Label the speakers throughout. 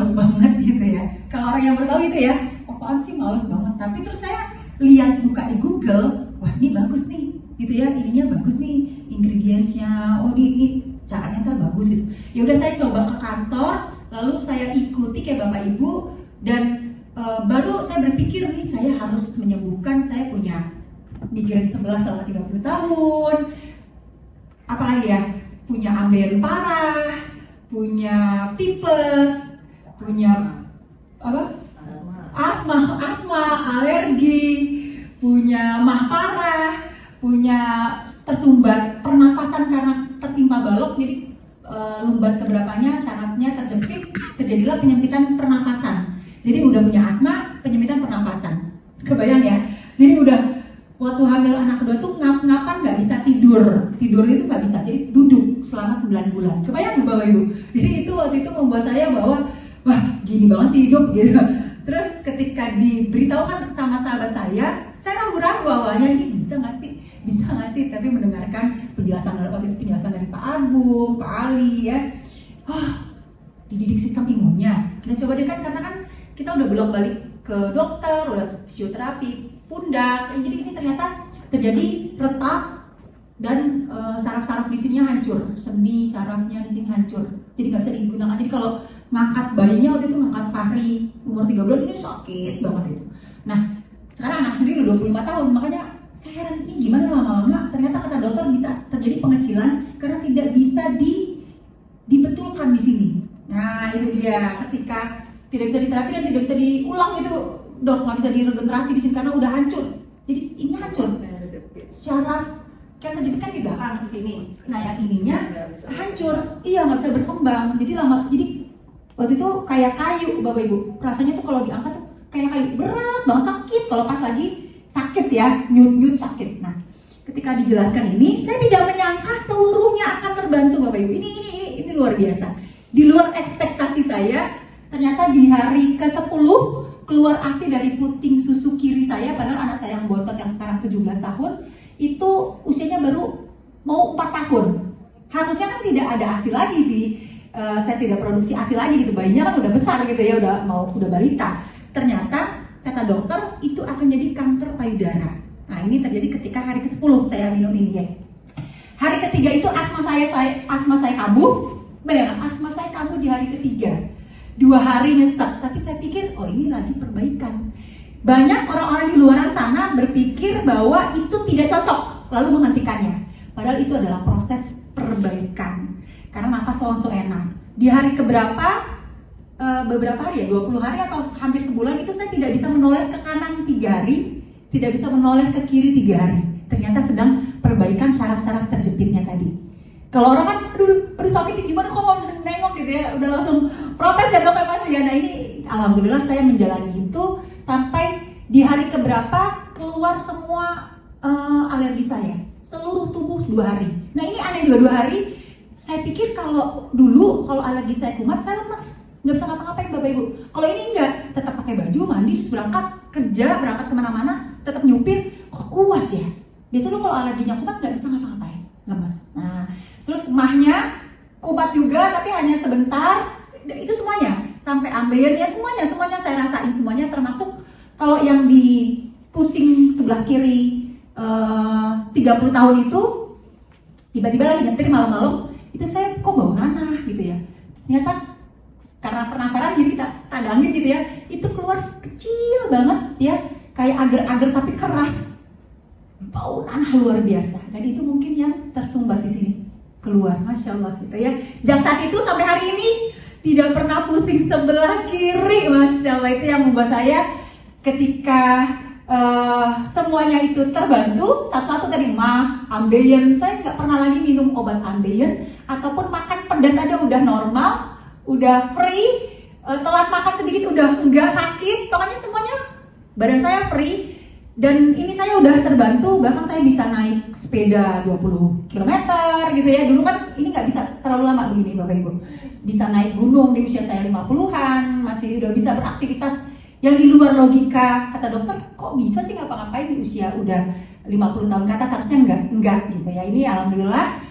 Speaker 1: males banget gitu ya. Kalau orang yang baru tahu itu ya, apaan sih males banget. Tapi terus saya lihat buka di Google, wah ini bagus nih, gitu ya, ininya bagus nih, ingredientsnya, oh ini caranya tuh bagus gitu. Ya udah saya coba ke kantor, lalu saya ikuti kayak Bapak Ibu, dan baru saya berpikir nih saya harus menyembuhkan, saya punya migrain sebelah selama 30 tahun, apalagi ya, punya ambeien parah, punya tipes, punya apa? Asma, alergi, punya mah parah, punya tersumbat pernapasan karena tertimpa balok, jadi lumbat keberapanya syaratnya terjepit, terjadilah penyempitan pernapasan. Jadi udah punya asma, penyempitan pernapasan. Kebayang ya? Jadi udah waktu hamil anak kedua tuh ngap-ngapan nggak bisa tidur itu nggak bisa, jadi duduk selama 9 bulan. Kebayang nggak Bapak Ibu? Jadi itu waktu itu membuat saya bahwa wah gini banget sih hidup gitu. Terus ketika diberitahukan sama sahabat saya ragu-ragu awalnya, ini bisa nggak sih? Tapi mendengarkan penjelasan dari Pak Agung, Pak Ali ya, dididik sistem imunnya. Kita coba deh karena kan kita udah bolak-balik ke dokter, udah fisioterapi pundak, jadi ini ternyata terjadi retak dan saraf-saraf di sininya hancur, sendi sarafnya di sini hancur, jadi nggak bisa digunakan. Jadi kalau ngangkat bayinya waktu itu ngangkat Fahri umur 3 bulan ini sakit banget itu. Nah sekarang anak sendiri udah 25 tahun, makanya saya heran ini gimana lama-lama ternyata kata dokter bisa terjadi pengecilan karena tidak bisa dibetulkan di sini. Nah itu dia, ketika tidak bisa diterapi dan tidak bisa diulang itu dok, nggak bisa diregenerasi di sini karena udah hancur. Jadi ini hancur. Syaraf kan terjepit kan di belakang di sini. Nah yang ininya hancur, iya nggak bisa berkembang. Jadi waktu itu kayak kayu Bapak Ibu. Rasanya tuh kalau diangkat tuh kayak kayu, berat banget, sakit. Kalau pas lagi sakit ya, nyut sakit. Nah ketika dijelaskan ini, saya tidak menyangka seluruhnya akan terbantu Bapak Ibu. Ini luar biasa. Di luar ekspektasi saya, ternyata di hari ke-10 keluar ASI dari puting susu kiri saya, padahal anak saya yang botot yang sekarang 17 tahun itu usianya baru mau 4 tahun. Harusnya kan tidak ada ASI lagi saya tidak produksi ASI lagi gitu, bayinya kan udah besar gitu ya, udah balita. Ternyata kata dokter itu akan jadi kanker payudara. Nah ini terjadi ketika hari ke-10 saya minum ini ya. Hari ketiga itu asma saya kambuh. Bayangkan asma saya kambuh di hari ketiga. 2 hari nyesek, tapi saya pikir oh ini lagi perbaikan. Banyak orang-orang di luaran sana berpikir bahwa itu tidak cocok lalu menghentikannya, padahal itu adalah proses perbaikan karena napas langsung enak. Di hari keberapa, beberapa hari ya, 20 hari atau hampir sebulan itu saya tidak bisa menoleh ke kanan 3 hari, tidak bisa menoleh ke kiri 3 hari. Ternyata sedang perbaikan saraf-saraf terjepitnya tadi. Kalau orang kan, aduh sakit gimana kok nggak bisa nengok gitu ya, udah langsung protes ya dok ya pasti ya. Nah ini alhamdulillah saya menjalani itu sampai di hari keberapa keluar semua alergi saya, seluruh tubuh 2 hari. Nah ini aneh juga 2 hari. Saya pikir kalau alergi saya kumat, saya lemes, nggak bisa ngapa-ngapain Bapak Ibu. Kalau ini enggak, tetap pakai baju, mandi, terus berangkat kerja, berangkat kemana-mana, tetap nyupir, kok kuat ya. Biasanya kalau alerginya kumat nggak bisa ngapa-ngapain, lemes. Nah terus emahnya kumat juga, tapi hanya sebentar. Itu semuanya, sampai ambeiennya semuanya saya rasain semuanya, termasuk kalau yang di pusing sebelah kiri 30 tahun itu tiba-tiba lagi nyetir malam-malam itu saya kok bau nanah gitu ya. Ternyata karena penasaran jadi kita tadangin gitu ya, itu keluar kecil banget ya, kayak agar-agar tapi keras, bau nanah luar biasa. Dan itu mungkin yang tersumbat di sini keluar, masya Allah gitu ya. Sejak saat itu sampai hari ini tidak pernah pusing sebelah kiri, masya Allah. Itu yang membuat saya ketika semuanya itu terbantu. Satu-satu tadi ambeien, saya nggak pernah lagi minum obat ambeien ataupun makan pedas aja udah normal, udah free, telat makan sedikit udah nggak sakit, pokoknya semuanya badan saya free. Dan ini saya udah terbantu, bahkan saya bisa naik sepeda 20 km gitu ya. Dulu kan ini nggak bisa terlalu lama begini Bapak Ibu. Bisa naik gunung di usia saya 50-an, masih udah bisa beraktivitas yang di luar logika. Kata dokter, kok bisa sih ngapa-ngapain di usia udah 50 tahun ke atas, harusnya enggak gitu ya. Ini alhamdulillah,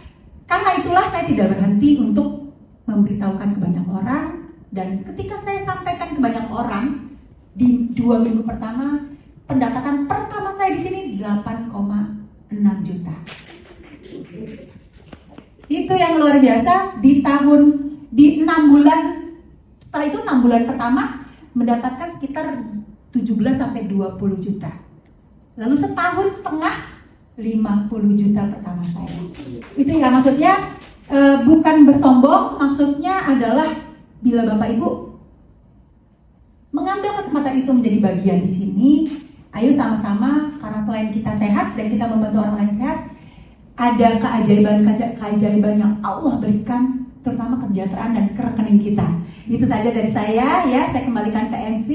Speaker 1: karena itulah saya tidak berhenti untuk memberitahukan ke banyak orang Dan ketika saya sampaikan ke banyak orang di 2 minggu pertama, pendapatan pertama saya di sini 8,6 juta. Itu yang luar biasa. Di 6 bulan, setelah itu 6 bulan pertama mendapatkan sekitar 17-20 juta. Lalu setahun setengah 50 juta pertama saya. Itu ya maksudnya bukan bersombong, maksudnya adalah bila Bapak Ibu mengambil kesempatan itu menjadi bagian di sini, ayo sama-sama, karena selain kita sehat dan kita membantu orang lain sehat, ada keajaiban yang Allah berikan, terutama kesejahteraan dan ke rekening kita. Itu saja dari saya ya, saya kembalikan ke MC.